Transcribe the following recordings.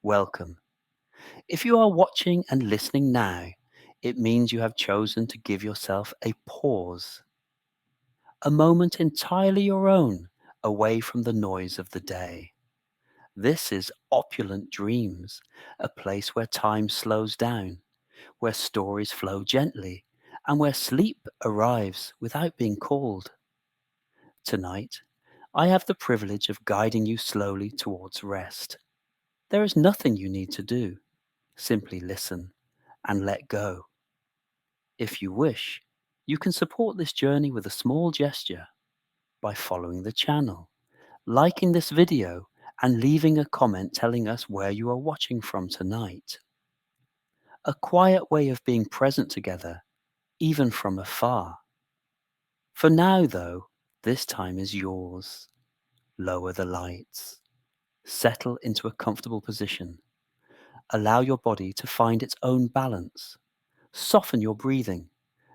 welcome. If you are watching and listening now, it means you have chosen to give yourself a pause, a moment entirely your own, away from the noise of the day. This is Opulent Dreams, a place where time slows down, where stories flow gently, and where sleep arrives without being called. Tonight, I have the privilege of guiding you slowly towards rest. There is nothing you need to do. Simply listen and let go. If you wish, you can support this journey with a small gesture by following the channel, liking this video, and leaving a comment telling us where you are watching from tonight. A quiet way of being present together, even from afar. For now, though, this time is yours. Lower the lights. Settle into a comfortable position. Allow your body to find its own balance. Soften your breathing.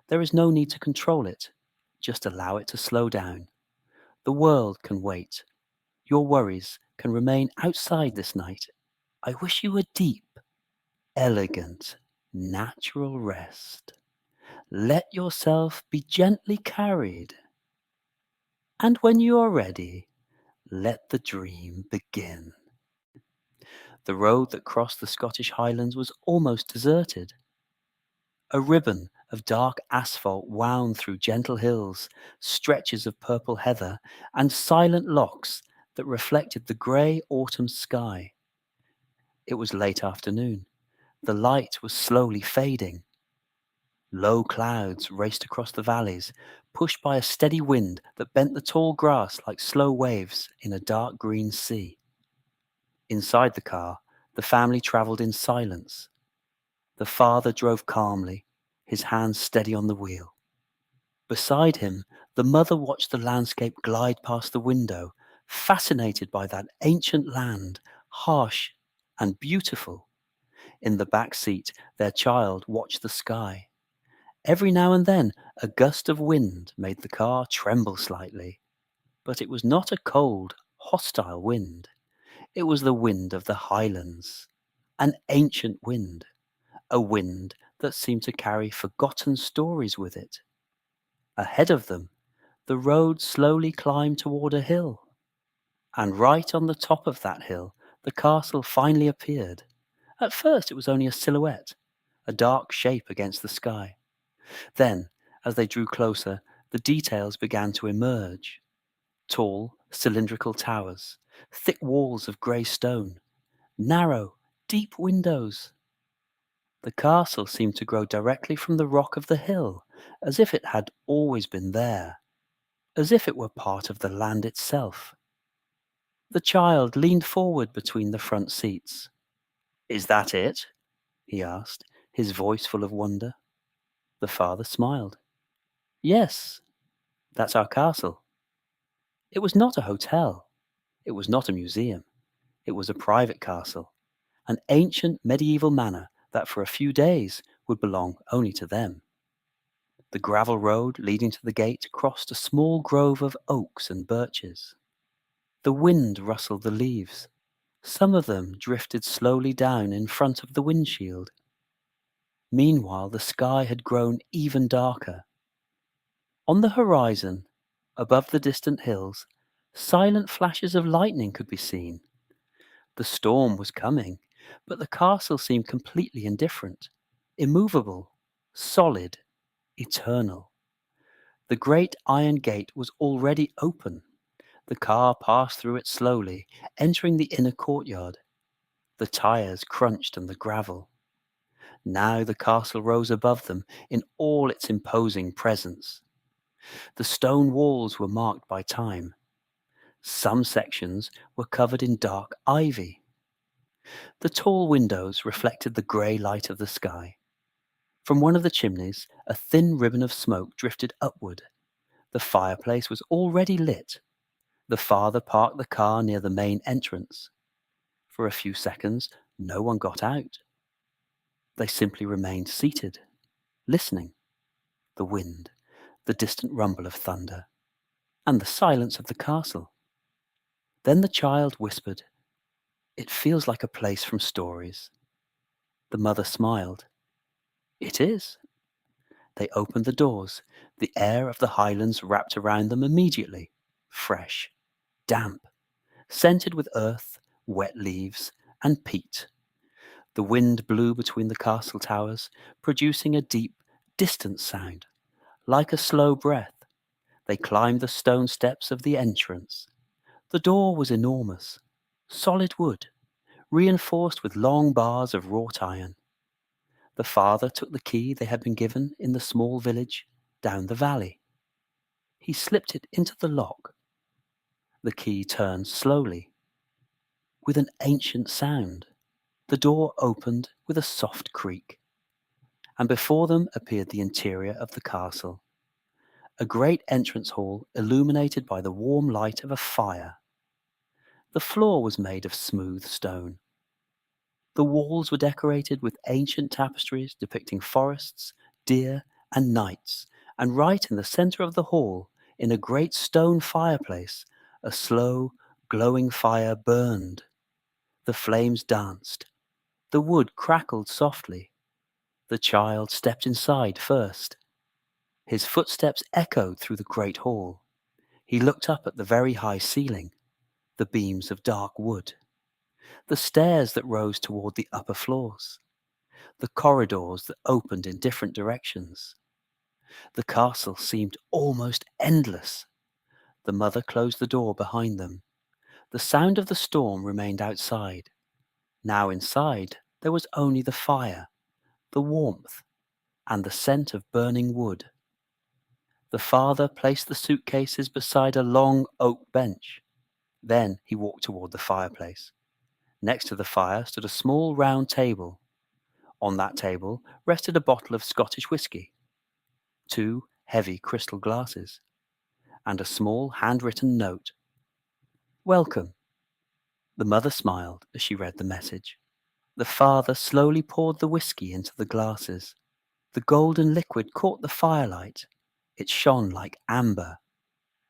There is no need to control it. Just allow it to slow down. The world can wait. Your worries can remain outside this night. I wish you a deep, elegant, natural rest. Let yourself be gently carried. And when you are ready, let the dream begin. The road that crossed the Scottish Highlands was almost deserted. A ribbon of dark asphalt wound through gentle hills, stretches of purple heather, and silent lochs that reflected the grey autumn sky. It was late afternoon. The light was slowly fading. Low clouds raced across the valleys, pushed by a steady wind that bent the tall grass like slow waves in a dark green sea. Inside the car, the family travelled in silence. The father drove calmly, his hands steady on the wheel. Beside him, the mother watched the landscape glide past the window, fascinated by that ancient land, harsh and beautiful. In the back seat, their child watched the sky. Every now and then, a gust of wind made the car tremble slightly. But it was not a cold, hostile wind. It was the wind of the Highlands, an ancient wind, a wind that seemed to carry forgotten stories with it. Ahead of them, the road slowly climbed toward a hill. And right on the top of that hill, the castle finally appeared. At first it was only a silhouette, a dark shape against the sky. Then, as they drew closer, the details began to emerge. Tall, cylindrical towers, thick walls of grey stone, narrow, deep windows. The castle seemed to grow directly from the rock of the hill, as if it had always been there, as if it were part of the land itself. The child leaned forward between the front seats. "Is that it?" he asked, his voice full of wonder. The father smiled. "Yes, that's our castle." It was not a hotel. It was not a museum. It was a private castle, an ancient medieval manor that for a few days would belong only to them. The gravel road leading to the gate crossed a small grove of oaks and birches. The wind rustled the leaves. Some of them drifted slowly down in front of the windshield. Meanwhile, the sky had grown even darker. On the horizon, above the distant hills, silent flashes of lightning could be seen. The storm was coming, but the castle seemed completely indifferent, immovable, solid, eternal. The great iron gate was already open. The car passed through it slowly, entering the inner courtyard. The tires crunched on the gravel. Now the castle rose above them in all its imposing presence. The stone walls were marked by time. Some sections were covered in dark ivy. The tall windows reflected the grey light of the sky. From one of the chimneys, a thin ribbon of smoke drifted upward. The fireplace was already lit. The father parked the car near the main entrance. For a few seconds, no one got out. They simply remained seated, listening. The wind, the distant rumble of thunder, and the silence of the castle. Then the child whispered, It feels like a place from stories." The mother smiled. "It is." They opened the doors. The air of the highlands wrapped around them immediately. Fresh, damp, scented with earth, wet leaves, and peat. The wind blew between the castle towers, producing a deep, distant sound, like a slow breath. They climbed the stone steps of the entrance. The door was enormous, solid wood, reinforced with long bars of wrought iron. The father took the key they had been given in the small village down the valley. He slipped it into the lock. The key turned slowly, with an ancient sound. The door opened with a soft creak, and before them appeared the interior of the castle, a great entrance hall illuminated by the warm light of a fire. The floor was made of smooth stone. The walls were decorated with ancient tapestries depicting forests, deer, and knights, and right in the center of the hall, in a great stone fireplace, a slow, glowing fire burned. The flames danced. The wood crackled softly. The child stepped inside first. His footsteps echoed through the great hall. He looked up at the very high ceiling, the beams of dark wood, the stairs that rose toward the upper floors, the corridors that opened in different directions. The castle seemed almost endless. The mother closed the door behind them. The sound of the storm remained outside. Now inside there was only the fire, the warmth, and the scent of burning wood. The father placed the suitcases beside a long oak bench. Then he walked toward the fireplace. Next to the fire stood a small round table. On that table rested a bottle of Scottish whisky, two heavy crystal glasses, and a small handwritten note. "Welcome." The mother smiled as she read the message. The father slowly poured the whisky into the glasses. The golden liquid caught the firelight. It shone like amber.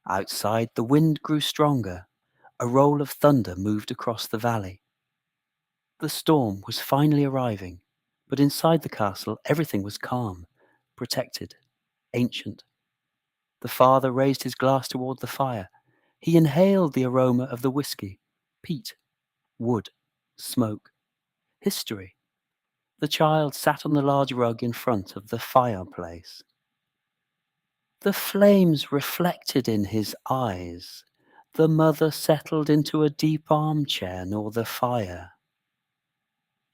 Outside, the wind grew stronger. A roll of thunder moved across the valley. The storm was finally arriving, but inside the castle everything was calm, protected, ancient. The father raised his glass toward the fire. He inhaled the aroma of the whisky, peat, wood, smoke, history. The child sat on the large rug in front of the fireplace. The flames reflected in his eyes. The mother settled into a deep armchair near the fire.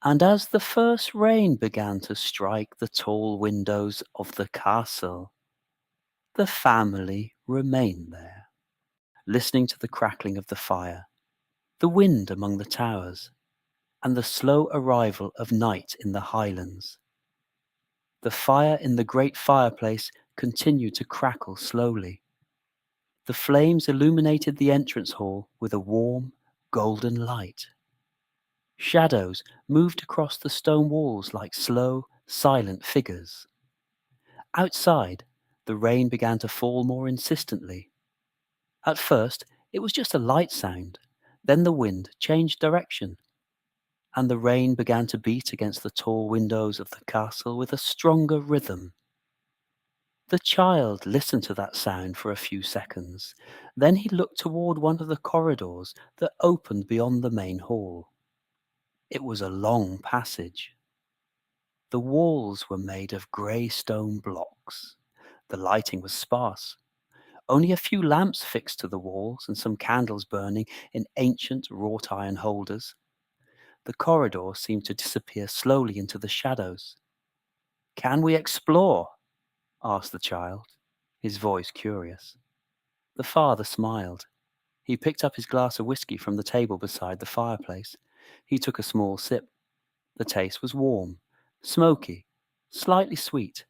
And as the first rain began to strike the tall windows of the castle, the family remained there, listening to the crackling of the fire, the wind among the towers, and the slow arrival of night in the highlands. The fire in the great fireplace continued to crackle slowly. The flames illuminated the entrance hall with a warm, golden light. Shadows moved across the stone walls like slow, silent figures. Outside, the rain began to fall more insistently. At first, it was just a light sound. Then the wind changed direction, and the rain began to beat against the tall windows of the castle with a stronger rhythm. The child listened to that sound for a few seconds. Then he looked toward one of the corridors that opened beyond the main hall. It was a long passage. The walls were made of grey stone blocks. The lighting was sparse. Only a few lamps fixed to the walls and some candles burning in ancient wrought iron holders. The corridor seemed to disappear slowly into the shadows. "Can we explore?" asked the child, his voice curious. The father smiled. He picked up his glass of whisky from the table beside the fireplace. He took a small sip. The taste was warm, smoky, slightly sweet,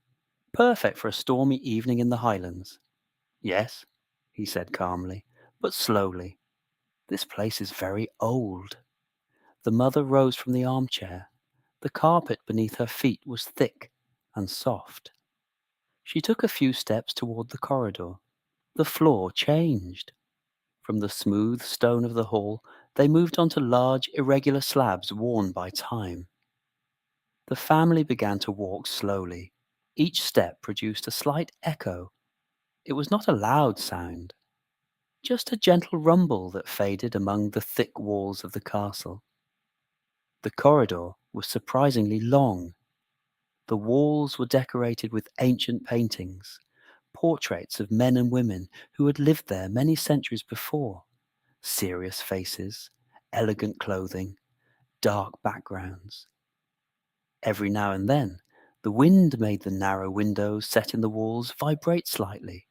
perfect for a stormy evening in the highlands. "Yes," he said calmly, but slowly. "This place is very old." The mother rose from the armchair. The carpet beneath her feet was thick and soft. She took a few steps toward the corridor. The floor changed. From the smooth stone of the hall, They moved onto large, irregular slabs worn by time. The family began to walk slowly. Each step produced a slight echo. It was not a loud sound, just a gentle rumble that faded among the thick walls of the castle. The corridor was surprisingly long. The walls were decorated with ancient paintings, portraits of men and women who had lived there many centuries before. Serious faces, elegant clothing, dark backgrounds. Every now and then, the wind made the narrow windows set in the walls vibrate slightly.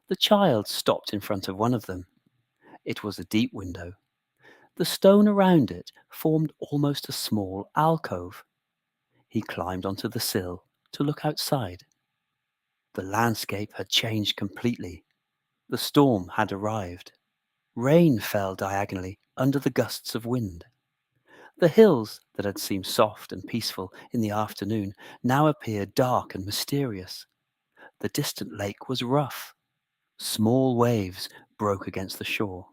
The child stopped in front of one of them. It was a deep window. The stone around it formed almost a small alcove. He climbed onto the sill to look outside. The landscape had changed completely. The storm had arrived. Rain fell diagonally under the gusts of wind. The hills that had seemed soft and peaceful in the afternoon now appeared dark and mysterious. The distant lake was rough. Small waves broke against the shore.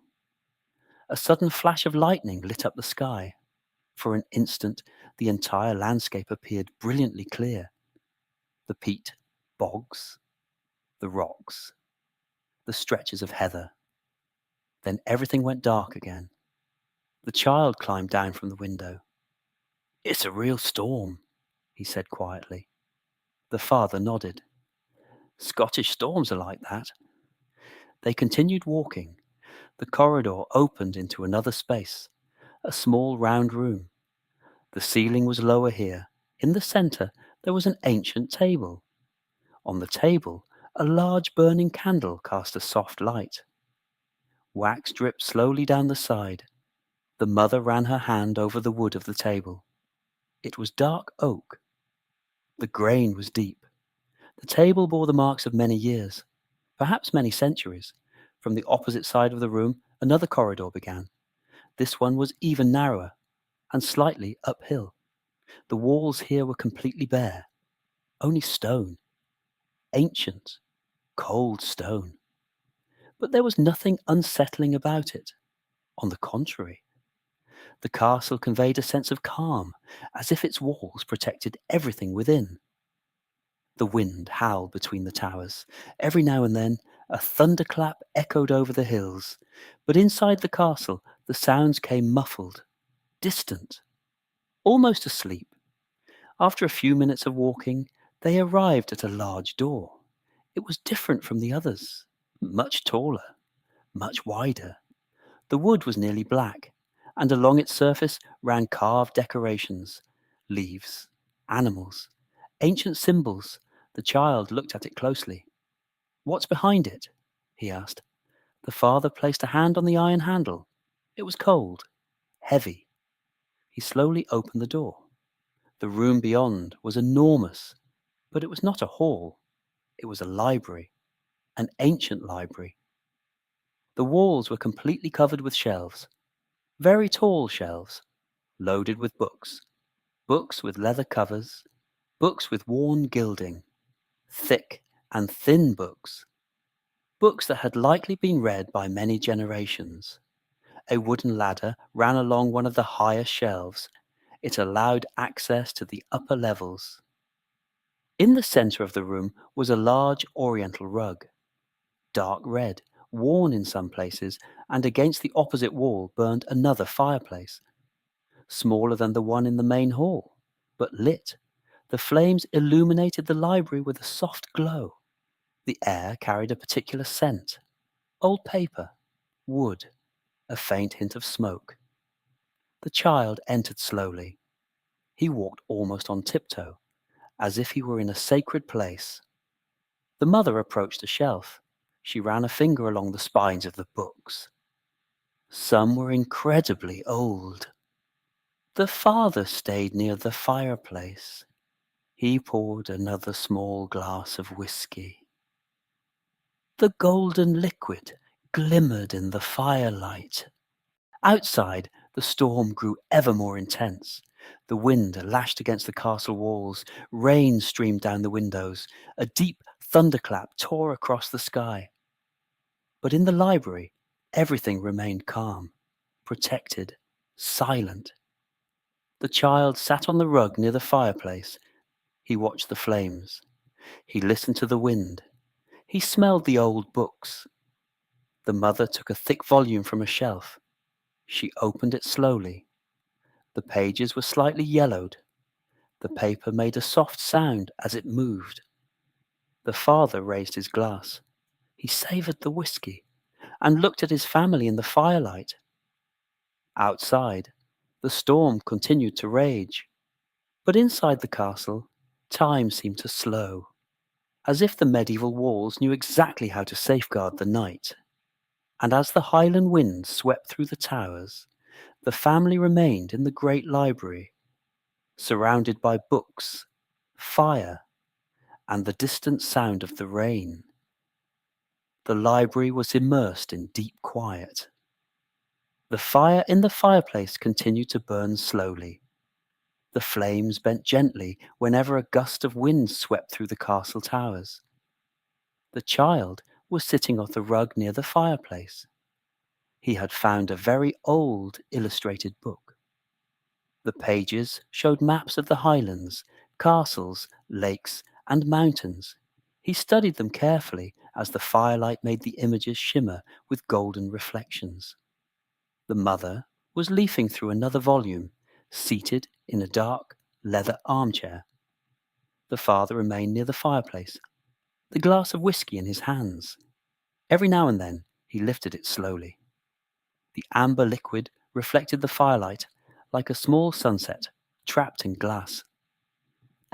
A sudden flash of lightning lit up the sky. For an instant, the entire landscape appeared brilliantly clear. The peat, bogs, the rocks, the stretches of heather. Then everything went dark again. The child climbed down from the window. "It's a real storm," he said quietly. The father nodded. "Scottish storms are like that." They continued walking. The corridor opened into another space, a small round room. The ceiling was lower here. In the center, there was an ancient table. On the table, a large burning candle cast a soft light. Wax dripped slowly down the side. The mother ran her hand over the wood of the table. It was dark oak. The grain was deep. The table bore the marks of many years, perhaps many centuries. From the opposite side of the room, another corridor began. This one was even narrower and slightly uphill. The walls here were completely bare. Only stone. Ancient, cold stone. But there was nothing unsettling about it. On the contrary, the castle conveyed a sense of calm, as if its walls protected everything within. The wind howled between the towers. Every now and then, a thunderclap echoed over the hills. But inside the castle, the sounds came muffled, distant, almost asleep. After a few minutes of walking, they arrived at a large door. It was different from the others, much taller, much wider. The wood was nearly black, and along its surface ran carved decorations, leaves, animals, ancient symbols. The child looked at it closely. "What's behind it?" he asked. The father placed a hand on the iron handle. It was cold, heavy. He slowly opened the door. The room beyond was enormous, but it was not a hall. It was a library, an ancient library. The walls were completely covered with shelves, very tall shelves, loaded with books. Books with leather covers, books with worn gilding, thick and thin books. Books that had likely been read by many generations. A wooden ladder ran along one of the higher shelves. It allowed access to the upper levels. In the center of the room was a large oriental rug, dark red, worn in some places, and against the opposite wall burned another fireplace, smaller than the one in the main hall, but lit. The flames illuminated the library with a soft glow. The air carried a particular scent: old paper, wood, a faint hint of smoke. The child entered slowly. He walked almost on tiptoe, as if he were in a sacred place. The mother approached a shelf. She ran a finger along the spines of the books. Some were incredibly old. The father stayed near the fireplace. He poured another small glass of whiskey. The golden liquid glimmered in the firelight. Outside, the storm grew ever more intense. The wind lashed against the castle walls. Rain streamed down the windows. A deep thunderclap tore across the sky. But in the library, everything remained calm. protected, silent. The child sat on the rug near the fireplace. He watched the flames. He listened to the wind. He smelled the old books. The mother took a thick volume from a shelf. She opened it slowly. The pages were slightly yellowed. The paper made a soft sound as it moved. The father raised his glass. He savoured the whiskey and looked at his family in the firelight. Outside, the storm continued to rage. But inside the castle, time seemed to slow, as if the medieval walls knew exactly how to safeguard the night. And as the Highland winds swept through the towers, the family remained in the great library, surrounded by books, fire, and the distant sound of the rain. The library was immersed in deep quiet. The fire in the fireplace continued to burn slowly. The flames bent gently whenever a gust of wind swept through the castle towers. The child was sitting on the rug near the fireplace. He had found a very old illustrated book. The pages showed maps of the Highlands, castles, lakes, and mountains. He studied them carefully as the firelight made the images shimmer with golden reflections. The mother was leafing through another volume, seated in a dark leather armchair. The father remained near the fireplace, the glass of whiskey in his hands. Every now and then he lifted it slowly. The amber liquid reflected the firelight like a small sunset trapped in glass.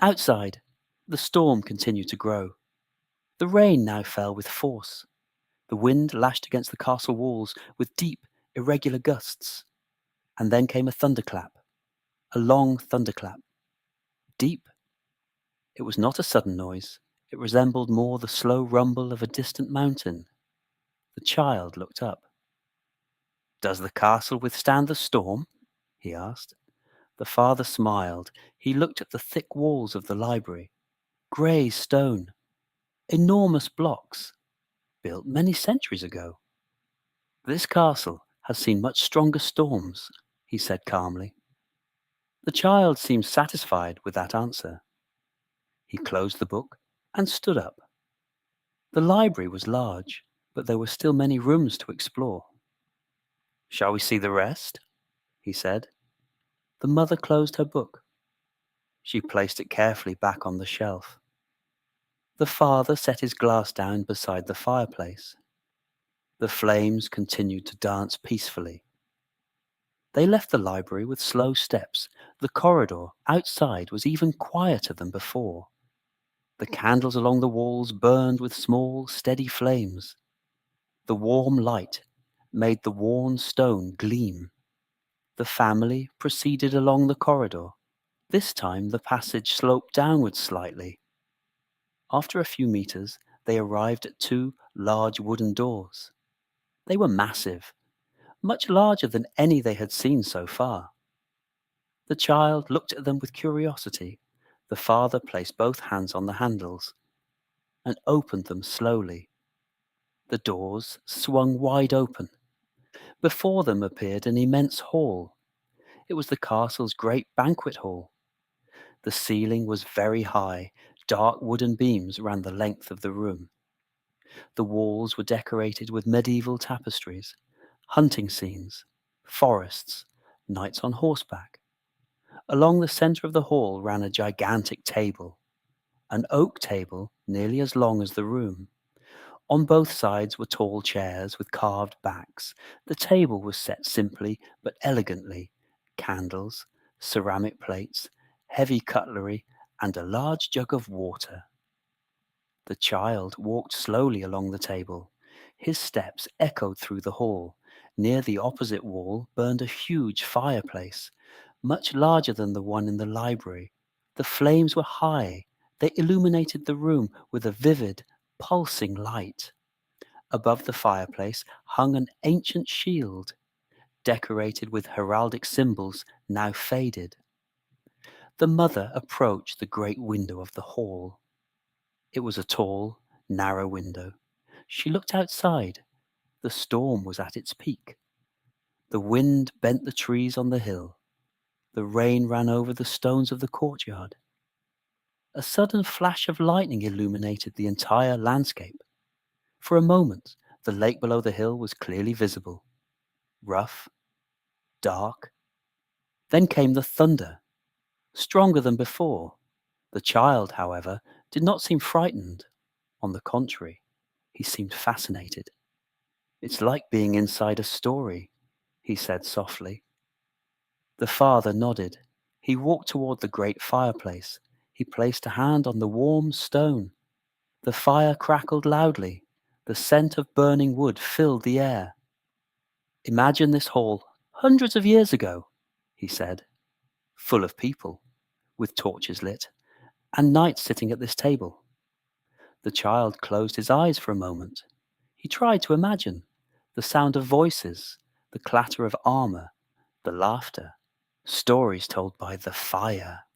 Outside, the storm continued to grow. The rain now fell with force. The wind lashed against the castle walls with deep, irregular gusts. And then came a thunderclap, a long thunderclap. Deep. It was not a sudden noise. It resembled more the slow rumble of a distant mountain. The child looked up. "Does the castle withstand the storm?" he asked. The father smiled. He looked at the thick walls of the library. Grey stone. Enormous blocks. Built many centuries ago. "This castle has seen much stronger storms," he said calmly. The child seemed satisfied with that answer. He closed the book and stood up. The library was large, but there were still many rooms to explore. "Shall we see the rest?" he said. The mother closed her book. She placed it carefully back on the shelf. The father set his glass down beside the fireplace. The flames continued to dance peacefully. They left the library with slow steps. The corridor outside was even quieter than before. The candles along the walls burned with small, steady flames. The warm light made the worn stone gleam. The family proceeded along the corridor. This time the passage sloped downwards slightly. After a few meters, they arrived at two large wooden doors. They were massive, much larger than any they had seen so far. The child looked at them with curiosity. The father placed both hands on the handles and opened them slowly. The doors swung wide open. Before them appeared an immense hall. It was the castle's great banquet hall. The ceiling was very high. Dark wooden beams ran the length of the room. The walls were decorated with medieval tapestries, hunting scenes, forests, knights on horseback. Along the center of the hall ran a gigantic table, an oak table nearly as long as the room. On both sides were tall chairs with carved backs. The table was set simply but elegantly. Candles, ceramic plates, heavy cutlery, and a large jug of water. The child walked slowly along the table. His steps echoed through the hall. Near the opposite wall burned a huge fireplace, much larger than the one in the library. The flames were high. They illuminated the room with a vivid, pulsing light. Above the fireplace hung an ancient shield, decorated with heraldic symbols now faded. The mother approached the great window of the hall. It was a tall, narrow window. She looked outside. The storm was at its peak. The wind bent the trees on the hill. The rain ran over the stones of the courtyard. A sudden flash of lightning illuminated the entire landscape. For a moment, the lake below the hill was clearly visible, rough, dark. Then came the thunder, stronger than before. The child, however, did not seem frightened. On the contrary, he seemed fascinated. "It's like being inside a story," he said softly. The father nodded. He walked toward the great fireplace. He placed a hand on the warm stone. The fire crackled loudly. The scent of burning wood filled the air. "Imagine this hall hundreds of years ago," he said, "full of people, with torches lit, and knights sitting at this table." The child closed his eyes for a moment. He tried to imagine the sound of voices, the clatter of armor, the laughter, stories told by the fire.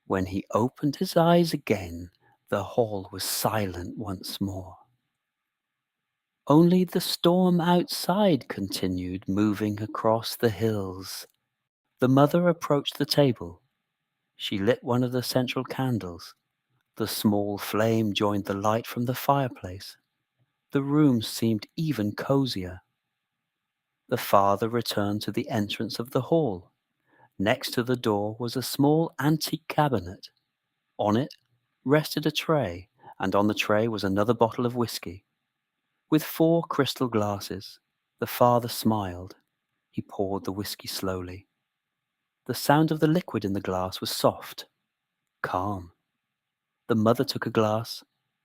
When he opened his eyes again, the hall was silent once more. Only the storm outside continued moving across the hills. The mother approached the table. She lit one of the central candles. The small flame joined the light from the fireplace. The room seemed even cozier. The father returned to the entrance of the hall. Next to the door was a small antique cabinet. On it rested a tray, and on the tray was another bottle of whiskey. With 4 crystal glasses, the father smiled. He poured the whiskey slowly. The sound of the liquid in the glass was soft, calm. The mother took a glass,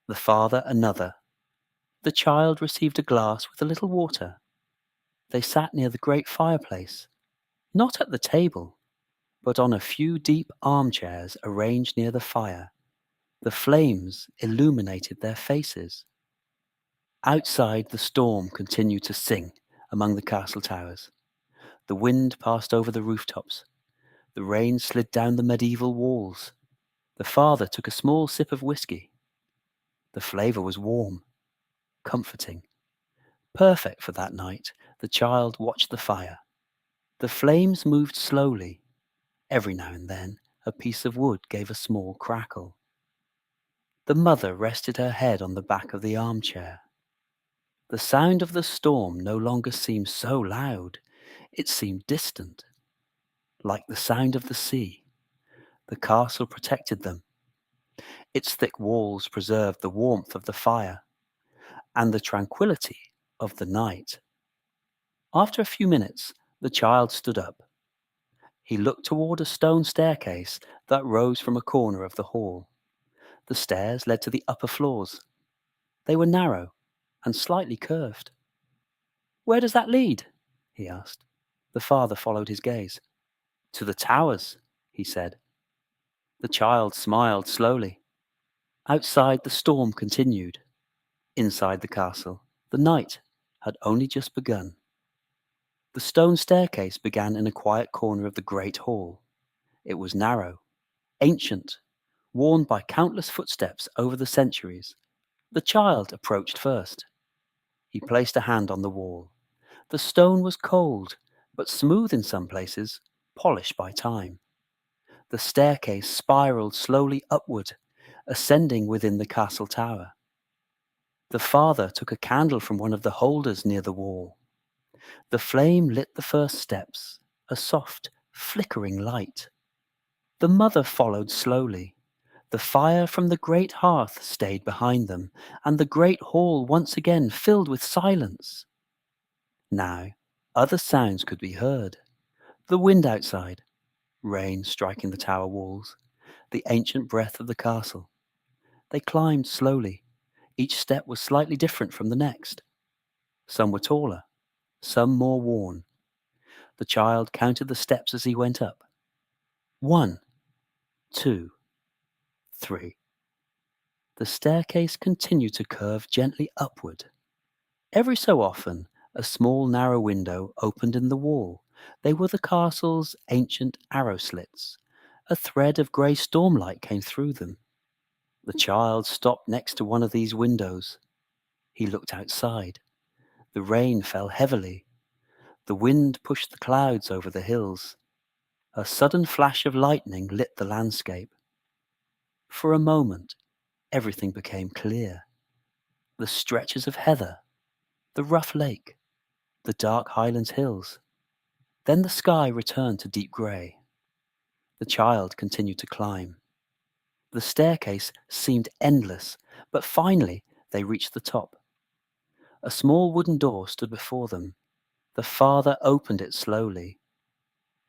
the father another. The child received a glass with a little water. They sat near the great fireplace, not at the table, but on a few deep armchairs arranged near the fire. The flames illuminated their faces. Outside, the storm continued to sing among the castle towers. The wind passed over the rooftops. The rain slid down the medieval walls. The father took a small sip of whiskey. The flavor was warm, comforting, perfect for that night. The child watched the fire. The flames moved slowly. Every now and then, a piece of wood gave a small crackle. The mother rested her head on the back of the armchair. The sound of the storm no longer seemed so loud. It seemed distant, like the sound of the sea. The castle protected them. Its thick walls preserved the warmth of the fire and the tranquility of the night. After a few minutes, the child stood up. He looked toward a stone staircase that rose from a corner of the hall. The stairs led to the upper floors. They were narrow and slightly curved. "Where does that lead?" he asked. The father followed his gaze. "To the towers," he said. The child smiled slowly. Outside, the storm continued. Inside the castle, the night had only just begun. The stone staircase began in a quiet corner of the great hall. It was narrow, ancient, worn by countless footsteps over the centuries. The child approached first. He placed a hand on the wall. The stone was cold, but smooth in some places, polished by time. The staircase spiraled slowly upward, ascending within the castle tower. The father took a candle from one of the holders near the wall. The flame lit the first steps, a soft, flickering light. The mother followed slowly. The fire from the great hearth stayed behind them, and the great hall once again filled with silence. Now, other sounds could be heard. The wind outside, rain striking the tower walls, the ancient breath of the castle. They climbed slowly. Each step was slightly different from the next. Some were taller, some more worn. The child counted the steps as he went up. 1, 2, 3. The staircase continued to curve gently upward. Every so often, a small narrow window opened in the wall. They were the castle's ancient arrow slits. A thread of grey stormlight came through them. The child stopped next to one of these windows. He looked outside. The rain fell heavily. The wind pushed the clouds over the hills. A sudden flash of lightning lit the landscape. For a moment, everything became clear. The stretches of heather, the rough lake, the dark Highlands hills. Then the sky returned to deep grey. The child continued to climb. The staircase seemed endless, but finally they reached the top. A small wooden door stood before them. The father opened it slowly.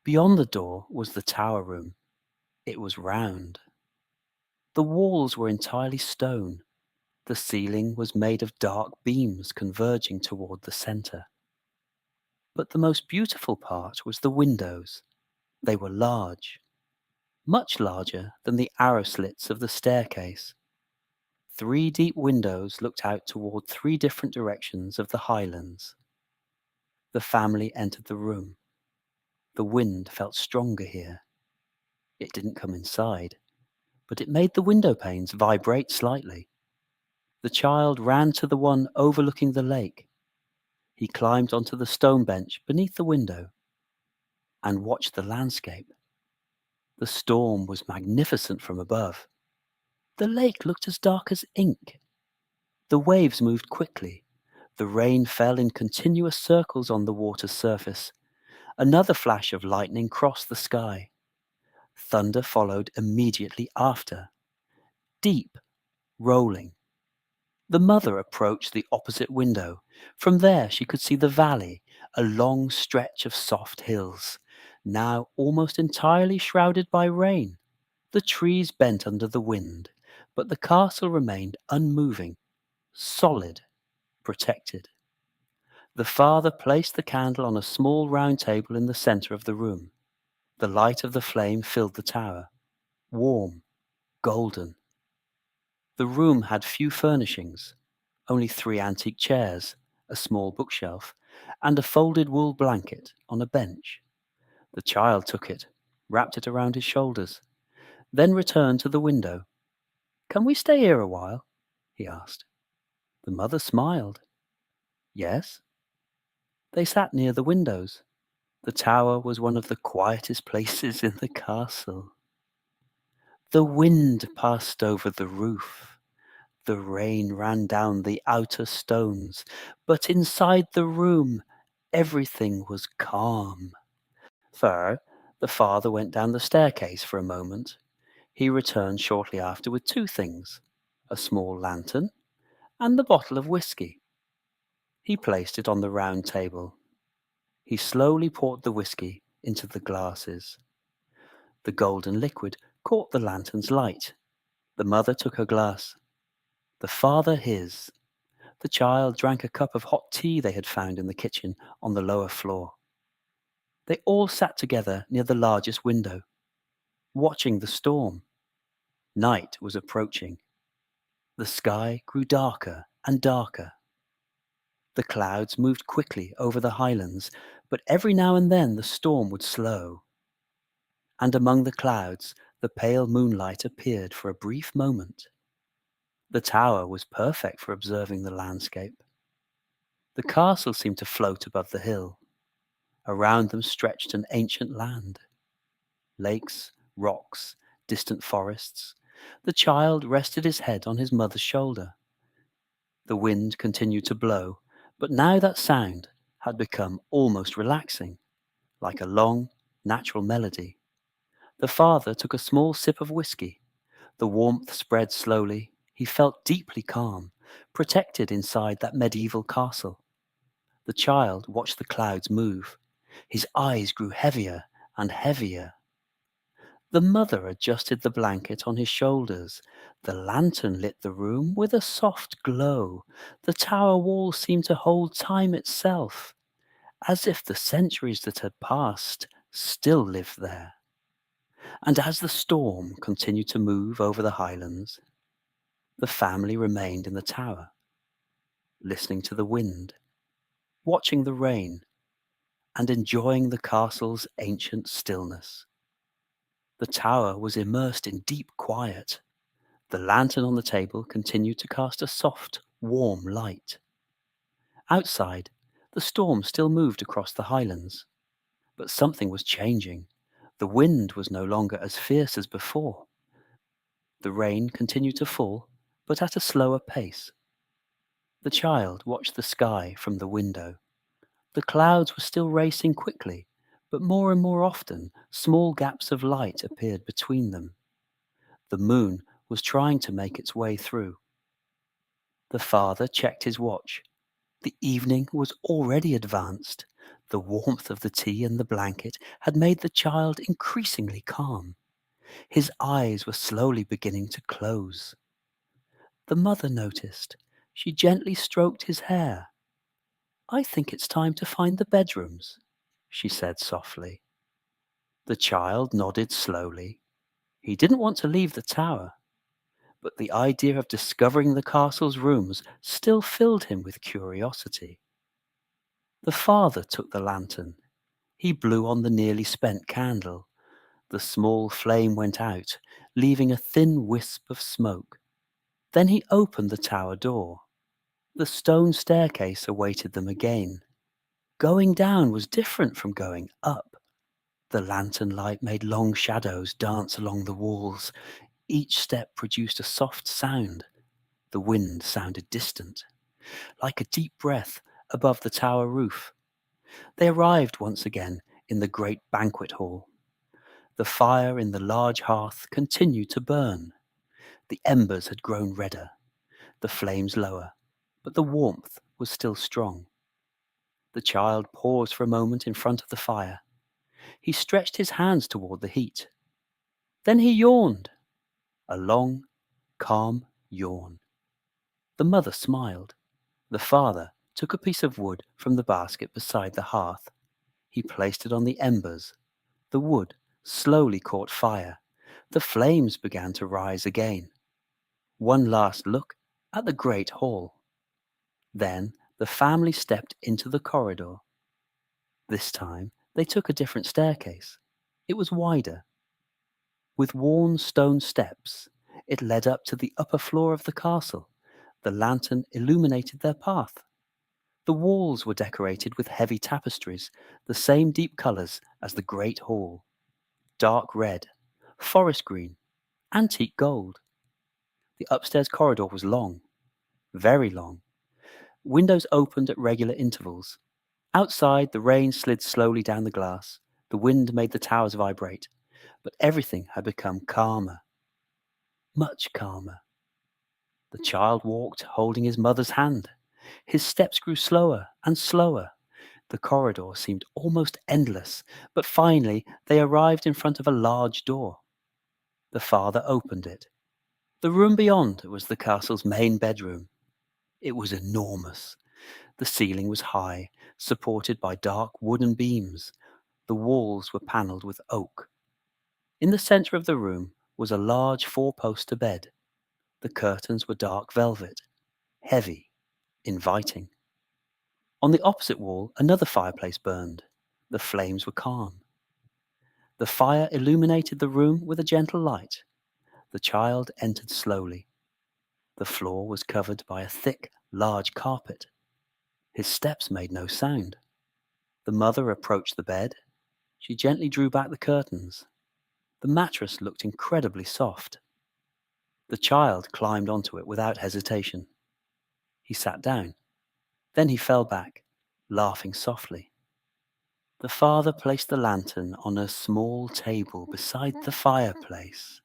Beyond the door was the tower room. It was round. The walls were entirely stone. The ceiling was made of dark beams converging toward the center. But the most beautiful part was the windows. They were large, much larger than the arrow slits of the staircase. 3 deep windows looked out toward 3 different directions of the highlands. The family entered the room. The wind felt stronger here. It didn't come inside, but it made the window panes vibrate slightly. The child ran to the one overlooking the lake. He climbed onto the stone bench beneath the window and watched the landscape. The storm was magnificent from above. The lake looked as dark as ink. The waves moved quickly. The rain fell in continuous circles on the water's surface. Another flash of lightning crossed the sky. Thunder followed immediately after. Deep, rolling. The mother approached the opposite window. From there she could see the valley, a long stretch of soft hills, now almost entirely shrouded by rain. The trees bent under the wind, but the castle remained unmoving, solid, protected. The father placed the candle on a small round table in the center of the room. The light of the flame filled the tower, warm, golden. The room had few furnishings, only 3 antique chairs, a small bookshelf, and a folded wool blanket on a bench. The child took it, wrapped it around his shoulders, then returned to the window. "Can we stay here a while?" he asked. The mother smiled. "Yes." They sat near the windows. The tower was one of the quietest places in the castle. The wind passed over the roof. The rain ran down the outer stones, but inside the room, everything was calm. So, the father went down the staircase for a moment. He returned shortly after with 2 things, a small lantern and the bottle of whiskey. He placed it on the round table. He slowly poured the whiskey into the glasses. The golden liquid caught the lantern's light. The mother took her glass, the father his. The child drank a cup of hot tea they had found in the kitchen on the lower floor. They all sat together near the largest window, watching the storm. Night was approaching. The sky grew darker and darker. The clouds moved quickly over the highlands, but every now and then the storm would slow. And among the clouds, the pale moonlight appeared for a brief moment. The tower was perfect for observing the landscape. The castle seemed to float above the hill. Around them stretched an ancient land. Lakes, rocks, distant forests. The child rested his head on his mother's shoulder. The wind continued to blow, but now that sound had become almost relaxing, like a long, natural melody. The father took a small sip of whiskey. The warmth spread slowly. He felt deeply calm, protected inside that medieval castle. The child watched the clouds move. His eyes grew heavier and heavier. The mother adjusted the blanket on his shoulders. The lantern lit the room with a soft glow. The tower wall seemed to hold time itself, as if the centuries that had passed still lived there. And as the storm continued to move over the highlands, the family remained in the tower, listening to the wind, watching the rain, and enjoying the castle's ancient stillness. The tower was immersed in deep quiet. The lantern on the table continued to cast a soft, warm light. Outside, The storm still moved across the highlands, but something was changing. The wind was no longer as fierce as before. The rain continued to fall, but at a slower pace. The child watched the sky from the window. The clouds were still racing quickly, but more and more often small gaps of light appeared between them. The moon was trying to make its way through. The father checked his watch. The evening was already advanced. The warmth of the tea and the blanket had made the child increasingly calm. His eyes were slowly beginning to close. The mother noticed. She gently stroked his hair. "I think it's time to find the bedrooms," she said softly. The child nodded slowly. He didn't want to leave the tower, but the idea of discovering the castle's rooms still filled him with curiosity. The father took the lantern. He blew on the nearly spent candle. The small flame went out, leaving a thin wisp of smoke. Then he opened the tower door. The stone staircase awaited them again. Going down was different from going up. The lantern light made long shadows dance along the walls. Each step produced a soft sound. The wind sounded distant, like a deep breath above the tower roof. They arrived once again in the great banquet hall. The fire in the large hearth continued to burn. The embers had grown redder, the flames lower, but the warmth was still strong. The child paused for a moment in front of the fire. He stretched his hands toward the heat. Then he yawned, a long, calm yawn. The mother smiled. The father took a piece of wood from the basket beside the hearth. He placed it on the embers. The wood slowly caught fire. The flames began to rise again. One last look at the great hall. Then the family stepped into the corridor. This time they took a different staircase. It was wider. With worn stone steps, it led up to the upper floor of the castle. The lantern illuminated their path. The walls were decorated with heavy tapestries, the same deep colors as the great hall. Dark red, forest green, antique gold. The upstairs corridor was long, very long. Windows opened at regular intervals. Outside, the rain slid slowly down the glass. The wind made the towers vibrate, but everything had become calmer, much calmer. The child walked, holding his mother's hand. His steps grew slower and slower. The corridor seemed almost endless, but finally they arrived in front of a large door. The father opened it. The room beyond was the castle's main bedroom. It was enormous. The ceiling was high, supported by dark wooden beams. The walls were panelled with oak. In the centre of the room was a large four-poster bed. The curtains were dark velvet, heavy, inviting. On the opposite wall, another fireplace burned. The flames were calm. The fire illuminated the room with a gentle light. The child entered slowly. The floor was covered by a thick, large carpet. His steps made no sound. The mother approached the bed. She gently drew back the curtains. The mattress looked incredibly soft. The child climbed onto it without hesitation. He sat down. Then he fell back, laughing softly. The father placed the lantern on a small table beside the fireplace.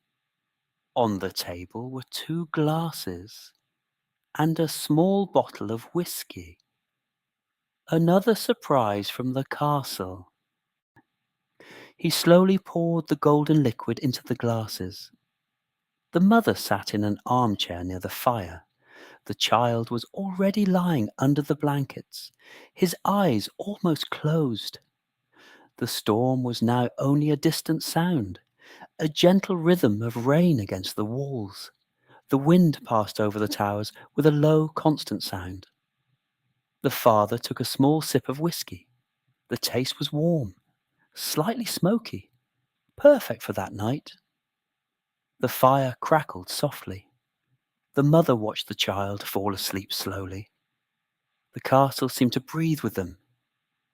On the table were two glasses and a small bottle of whiskey. Another surprise from the castle. He slowly poured the golden liquid into the glasses. The mother sat in an armchair near the fire. The child was already lying under the blankets, his eyes almost closed. The storm was now only a distant sound, a gentle rhythm of rain against the walls. The wind passed over the towers with a low, constant sound. The father took a small sip of whiskey. The taste was warm, slightly smoky, perfect for that night. The fire crackled softly. The mother watched the child fall asleep slowly. The castle seemed to breathe with them.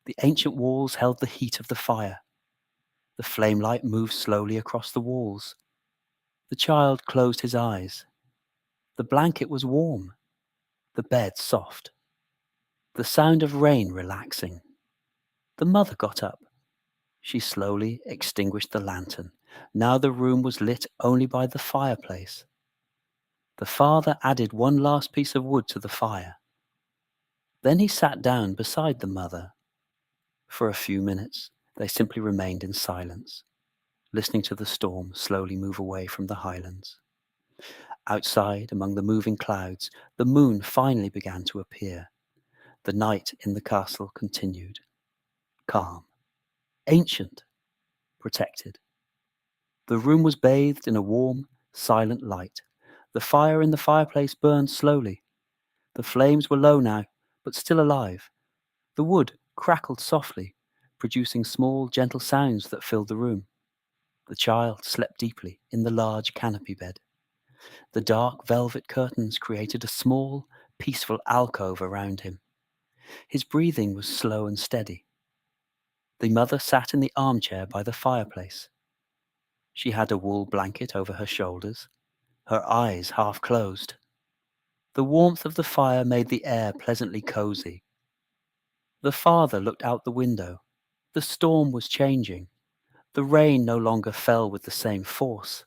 The ancient walls held the heat of the fire. The flame light moved slowly across the walls. The child closed his eyes. The blanket was warm, the bed soft, the sound of rain relaxing. The mother got up. She slowly extinguished the lantern. Now the room was lit only by the fireplace. The father added one last piece of wood to the fire. Then he sat down beside the mother. For a few minutes, they simply remained in silence, listening to the storm slowly move away from the highlands. Outside, among the moving clouds, the moon finally began to appear. The night in the castle continued, calm, ancient, protected. The room was bathed in a warm, silent light. The fire in the fireplace burned slowly. The flames were low now, but still alive. The wood crackled softly, producing small, gentle sounds that filled the room. The child slept deeply in the large canopy bed. The dark velvet curtains created a small, peaceful alcove around him. His breathing was slow and steady. The mother sat in the armchair by the fireplace. She had a wool blanket over her shoulders, her eyes half closed. The warmth of the fire made the air pleasantly cozy. The father looked out the window. The storm was changing. The rain no longer fell with the same force.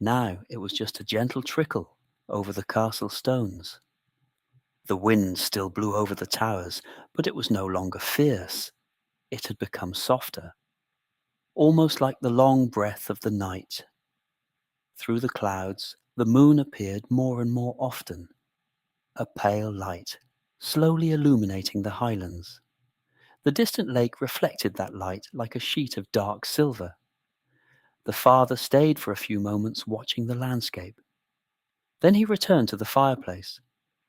Now it was just a gentle trickle over the castle stones. The wind still blew over the towers, but it was no longer fierce. It had become softer, almost like the long breath of the night. Through the clouds, the moon appeared more and more often, a pale light, slowly illuminating the highlands. The distant lake reflected that light like a sheet of dark silver. The father stayed for a few moments watching the landscape. Then he returned to the fireplace.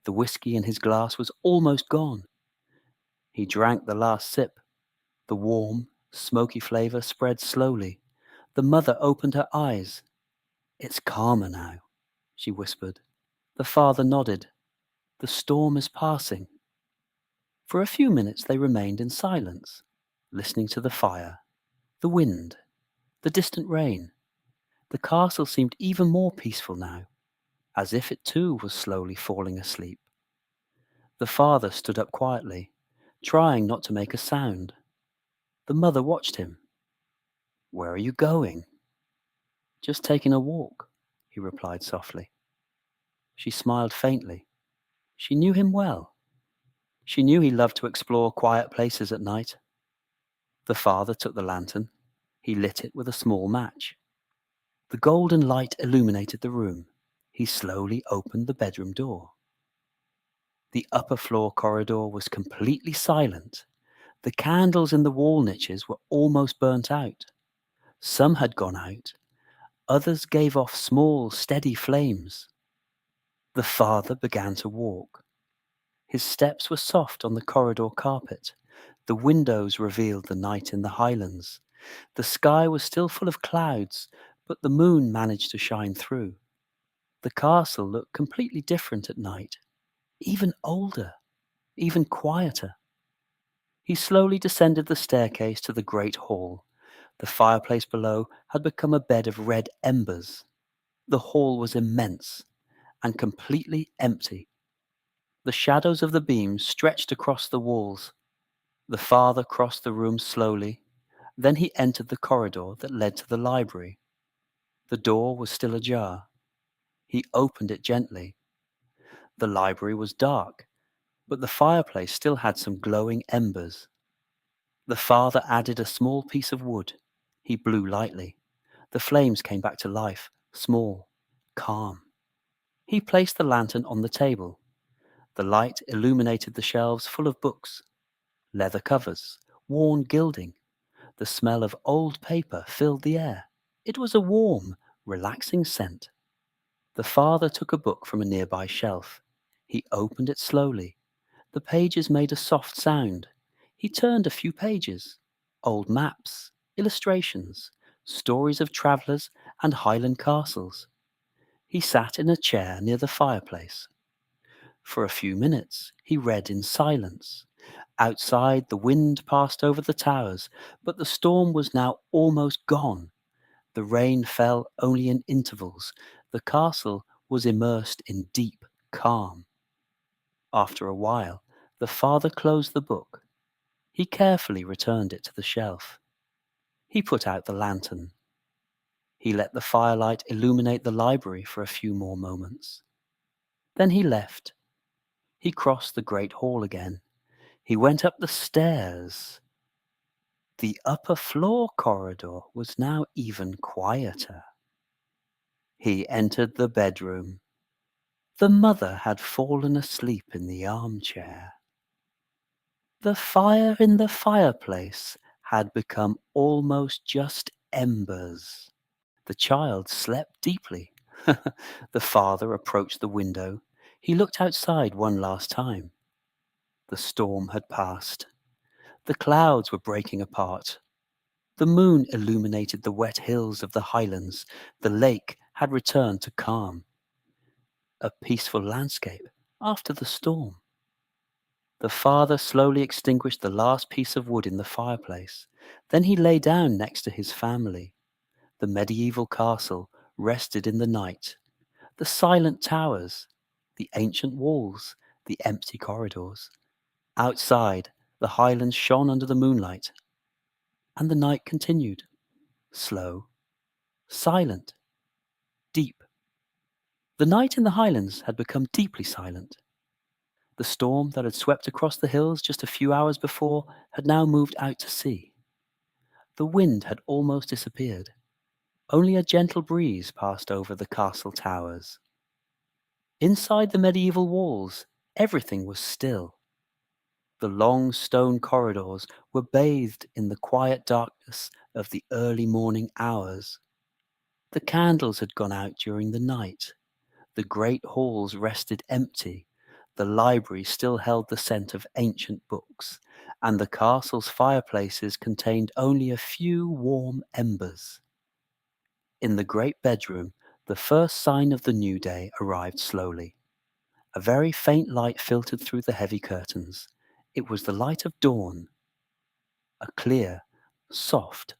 The whiskey in his glass was almost gone. He drank the last sip. The warm, smoky flavor spread slowly. The mother opened her eyes. "It's calmer now," she whispered. The father nodded. "The storm is passing." For a few minutes they remained in silence, listening to the fire, the wind, the distant rain. The castle seemed even more peaceful now, as if it too was slowly falling asleep. The father stood up quietly, trying not to make a sound. The mother watched him. "Where are you going?" "Just taking a walk," he replied softly. She smiled faintly. She knew him well. She knew he loved to explore quiet places at night. The father took the lantern. He lit it with a small match. The golden light illuminated the room. He slowly opened the bedroom door. The upper floor corridor was completely silent. The candles in the wall niches were almost burnt out. Some had gone out. Others gave off small, steady flames. The father began to walk. His steps were soft on the corridor carpet. The windows revealed the night in the highlands. The sky was still full of clouds, but the moon managed to shine through. The castle looked completely different at night, even older, even quieter. He slowly descended the staircase to the great hall. The fireplace below had become a bed of red embers. The hall was immense and completely empty. The shadows of the beams stretched across the walls. The father crossed the room slowly. Then he entered the corridor that led to the library. The door was still ajar. He opened it gently. The library was dark, but the fireplace still had some glowing embers. The father added a small piece of wood. He blew lightly. The flames came back to life, small, calm. He placed the lantern on the table. The light illuminated the shelves full of books, leather covers, worn gilding. The smell of old paper filled the air. It was a warm, relaxing scent. The father took a book from a nearby shelf. He opened it slowly. The pages made a soft sound. He turned a few pages. Old maps, illustrations, stories of travellers and Highland castles. He sat in a chair near the fireplace. For a few minutes he read in silence. Outside, the wind passed over the towers, but the storm was now almost gone. The rain fell only in intervals. The castle was immersed in deep calm. After a while, the father closed the book. He carefully returned it to the shelf. He put out the lantern. He let the firelight illuminate the library for a few more moments. Then he left. He crossed the great hall again. He went up the stairs. The upper floor corridor was now even quieter. He entered the bedroom. The mother had fallen asleep in the armchair. The fire in the fireplace had become almost just embers. The child slept deeply. The father approached the window. He looked outside one last time. The storm had passed. The clouds were breaking apart. The moon illuminated the wet hills of the Highlands. The lake had returned to calm. A peaceful landscape after the storm. The father slowly extinguished the last piece of wood in the fireplace. Then he lay down next to his family. The medieval castle rested in the night. The silent towers, the ancient walls, the empty corridors. Outside, the highlands shone under the moonlight. And the night continued, slow, silent, deep. The night in the highlands had become deeply silent. The storm that had swept across the hills just a few hours before had now moved out to sea. The wind had almost disappeared. Only a gentle breeze passed over the castle towers. Inside the medieval walls, everything was still. The long stone corridors were bathed in the quiet darkness of the early morning hours. The candles had gone out during the night. The great halls rested empty. The library still held the scent of ancient books, and the castle's fireplaces contained only a few warm embers. In the great bedroom, the first sign of the new day arrived slowly. A very faint light filtered through the heavy curtains. It was the light of dawn. A clear, soft,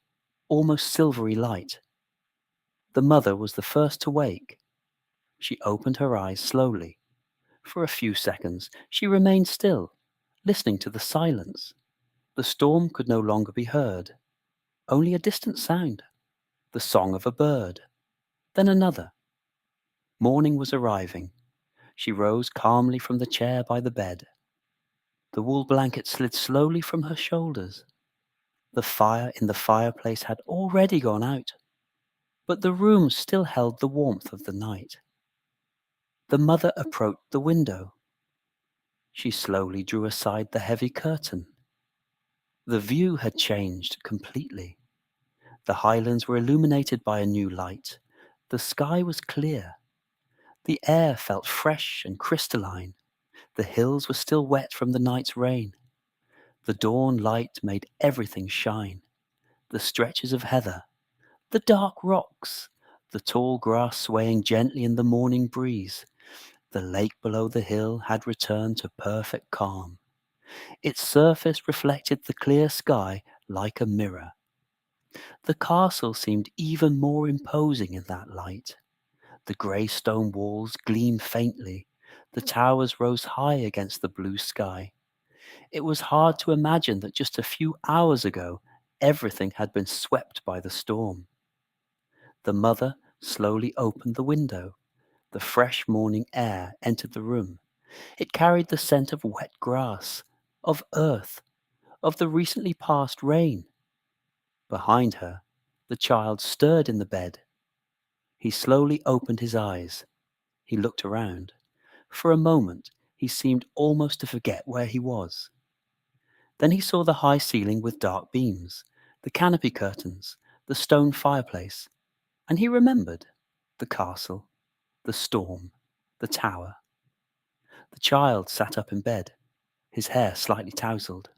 almost silvery light. The mother was the first to wake. She opened her eyes slowly. For a few seconds, she remained still, listening to the silence. The storm could no longer be heard. Only a distant sound. The song of a bird. Then another. Morning was arriving. She rose calmly from the chair by the bed. The wool blanket slid slowly from her shoulders. The fire in the fireplace had already gone out, but the room still held the warmth of the night. The mother approached the window. She slowly drew aside the heavy curtain. The view had changed completely. The highlands were illuminated by a new light. The sky was clear. The air felt fresh and crystalline. The hills were still wet from the night's rain. The dawn light made everything shine. The stretches of heather, the dark rocks, the tall grass swaying gently in the morning breeze. The lake below the hill had returned to perfect calm. Its surface reflected the clear sky like a mirror. The castle seemed even more imposing in that light. The grey stone walls gleamed faintly. The towers rose high against the blue sky. It was hard to imagine that just a few hours ago, everything had been swept by the storm. The mother slowly opened the window. The fresh morning air entered the room. It carried the scent of wet grass, of earth, of the recently passed rain. Behind her, the child stirred in the bed. He slowly opened his eyes. He looked around. For a moment, he seemed almost to forget where he was. Then he saw the high ceiling with dark beams, the canopy curtains, the stone fireplace, and he remembered the castle, the storm, the tower. The child sat up in bed, his hair slightly tousled.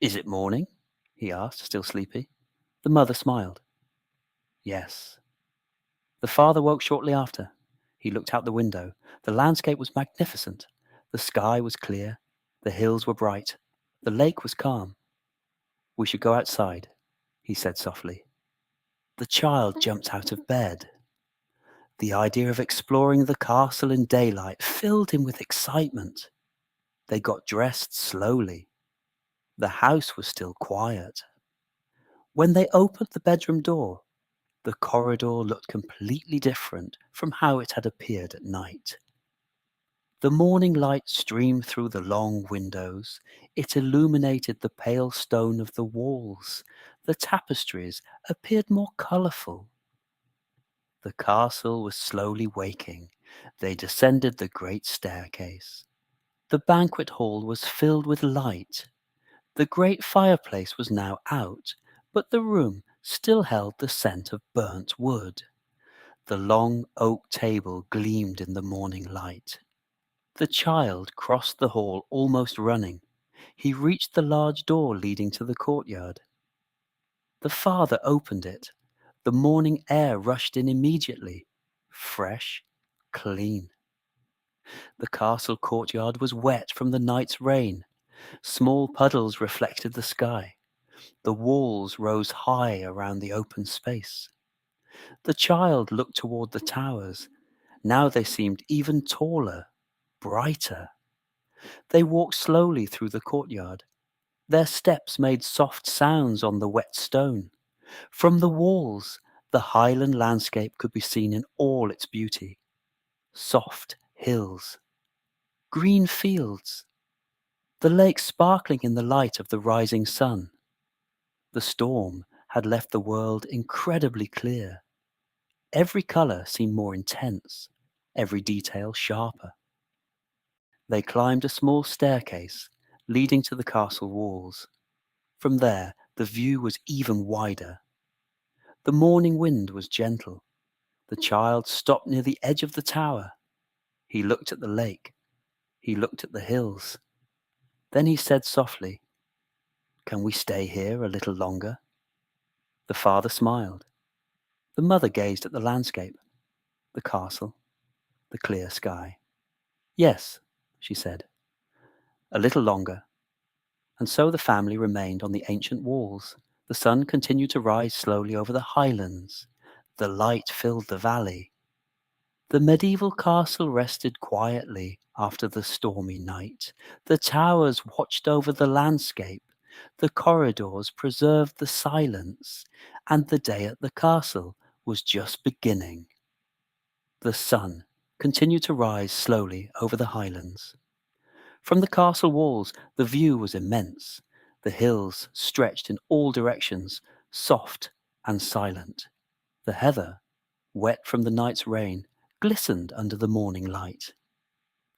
"Is it morning?" he asked, still sleepy. The mother smiled. "Yes." The father woke shortly after. He looked out the window. The landscape was magnificent. The sky was clear. The hills were bright. The lake was calm. "We should go outside," he said softly. The child jumped out of bed. The idea of exploring the castle in daylight filled him with excitement. They got dressed slowly. The house was still quiet. When they opened the bedroom door, the corridor looked completely different from how it had appeared at night. The morning light streamed through the long windows. It illuminated the pale stone of the walls. The tapestries appeared more colourful. The castle was slowly waking. They descended the great staircase. The banquet hall was filled with light. The great fireplace was now out, but the room still held the scent of burnt wood. The long oak table gleamed in the morning light. The child crossed the hall almost running. He reached the large door leading to the courtyard. The father opened it. The morning air rushed in immediately, fresh, clean. The castle courtyard was wet from the night's rain. Small puddles reflected the sky. The walls rose high around the open space. The child looked toward the towers. Now they seemed even taller, brighter. They walked slowly through the courtyard. Their steps made soft sounds on the wet stone. From the walls, the highland landscape could be seen in all its beauty. Soft hills, green fields, the lake sparkling in the light of the rising sun. The storm had left the world incredibly clear. Every colour seemed more intense, every detail sharper. They climbed a small staircase leading to the castle walls. From there, the view was even wider. The morning wind was gentle. The child stopped near the edge of the tower. He looked at the lake. He looked at the hills. Then he said softly, "Can we stay here a little longer?" The father smiled. The mother gazed at the landscape, the castle, the clear sky. "Yes," she said, "a little longer." And so the family remained on the ancient walls. The sun continued to rise slowly over the highlands. The light filled the valley. The medieval castle rested quietly after the stormy night. The towers watched over the landscape. The corridors preserved the silence. And the day at the castle was just beginning. The sun continued to rise slowly over the highlands. From the castle walls, the view was immense. The hills stretched in all directions, soft and silent. The heather, wet from the night's rain, glistened under the morning light.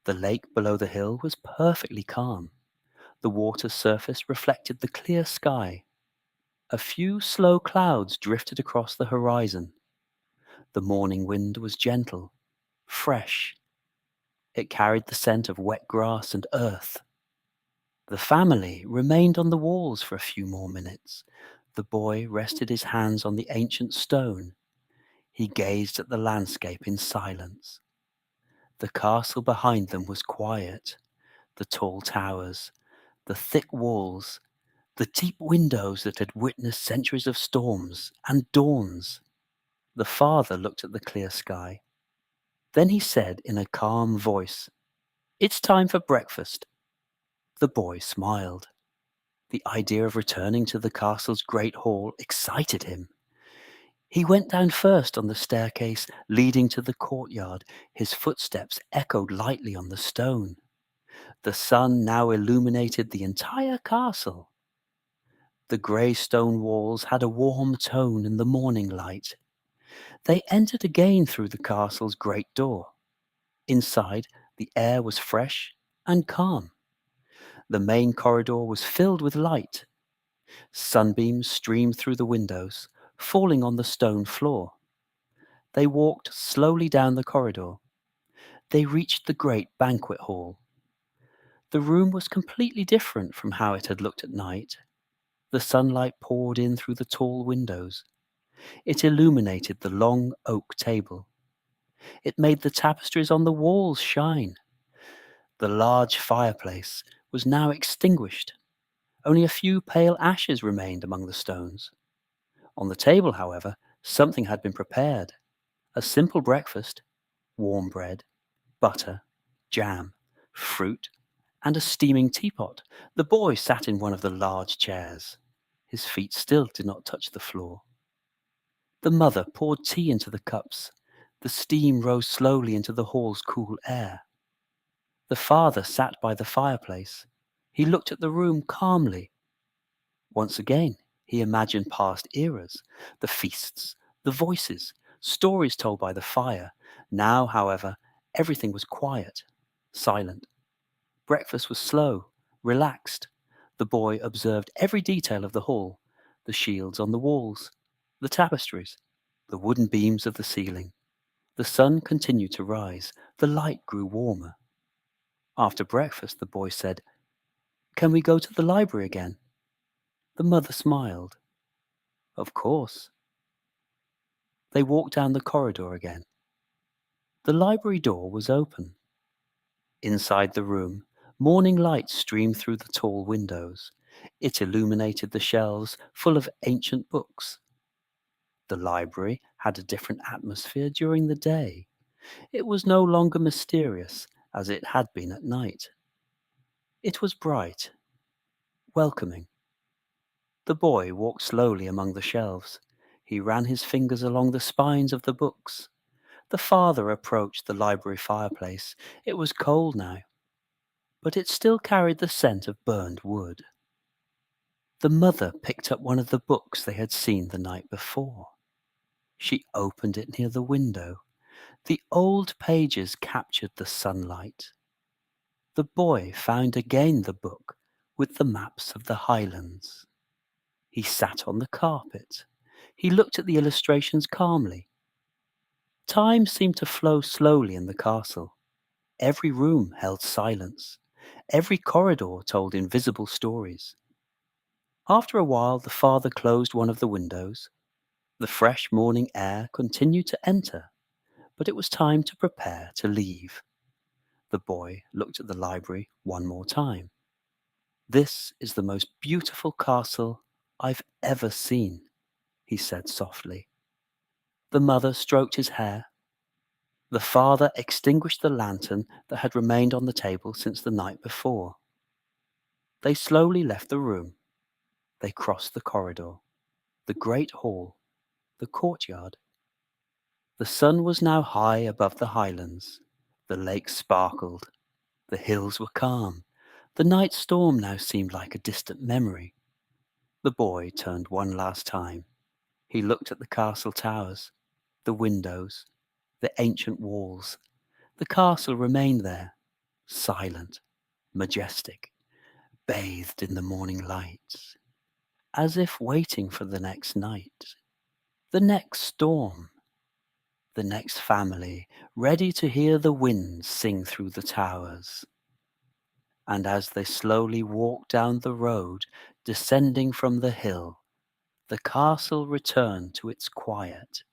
The lake below the hill was perfectly calm. The water's surface reflected the clear sky. A few slow clouds drifted across the horizon. The morning wind was gentle, fresh. It carried the scent of wet grass and earth. The family remained on the walls for a few more minutes. The boy rested his hands on the ancient stone. He gazed at the landscape in silence. The castle behind them was quiet. The tall towers, the thick walls, the deep windows that had witnessed centuries of storms and dawns. The father looked at the clear sky. Then he said in a calm voice, "It's time for breakfast." The boy smiled. The idea of returning to the castle's great hall excited him. He went down first on the staircase leading to the courtyard. His footsteps echoed lightly on the stone. The sun now illuminated the entire castle. The grey stone walls had a warm tone in the morning light. They entered again through the castle's great door. Inside, the air was fresh and calm. The main corridor was filled with light. Sunbeams streamed through the windows, falling on the stone floor. They walked slowly down the corridor. They reached the great banquet hall. The room was completely different from how it had looked at night. The sunlight poured in through the tall windows. It illuminated the long oak table. It made the tapestries on the walls shine. The large fireplace was now extinguished. Only a few pale ashes remained among the stones. On the table, however, something had been prepared. A simple breakfast: warm bread, butter, jam, fruit, and a steaming teapot. The boy sat in one of the large chairs. His feet still did not touch the floor. The mother poured tea into the cups. The steam rose slowly into the hall's cool air. The father sat by the fireplace. He looked at the room calmly. Once again, he imagined past eras, the feasts, the voices, stories told by the fire. Now, however, everything was quiet, silent. Breakfast was slow, relaxed. The boy observed every detail of the hall: the shields on the walls, the tapestries, the wooden beams of the ceiling. The sun continued to rise. The light grew warmer. After breakfast, the boy said, "Can we go to the library again?" The mother smiled. "Of course." They walked down the corridor again. The library door was open. Inside the room, morning light streamed through the tall windows. It illuminated the shelves full of ancient books. The library had a different atmosphere during the day. It was no longer mysterious as it had been at night. It was bright, welcoming. The boy walked slowly among the shelves. He ran his fingers along the spines of the books. The father approached the library fireplace. It was cold now, but it still carried the scent of burned wood. The mother picked up one of the books they had seen the night before. She opened it near the window. The old pages captured the sunlight. The boy found again the book with the maps of the Highlands. He sat on the carpet. He looked at the illustrations calmly. Time seemed to flow slowly in the castle. Every room held silence. Every corridor told invisible stories. After a while, the father closed one of the windows. The fresh morning air continued to enter, but it was time to prepare to leave. The boy looked at the library one more time. "This is the most beautiful castle I've ever seen," he said softly. The mother stroked his hair. The father extinguished the lantern that had remained on the table since the night before. They slowly left the room. They crossed the corridor, the great hall, the courtyard. The sun was now high above the highlands. The lake sparkled. The hills were calm. The night storm now seemed like a distant memory. The boy turned one last time. He looked at the castle towers, the windows, the ancient walls. The castle remained there, silent, majestic, bathed in the morning light, as if waiting for the next night, the next storm, the next family, ready to hear the winds sing through the towers. And as they slowly walked down the road, descending from the hill, the castle returned to its quiet,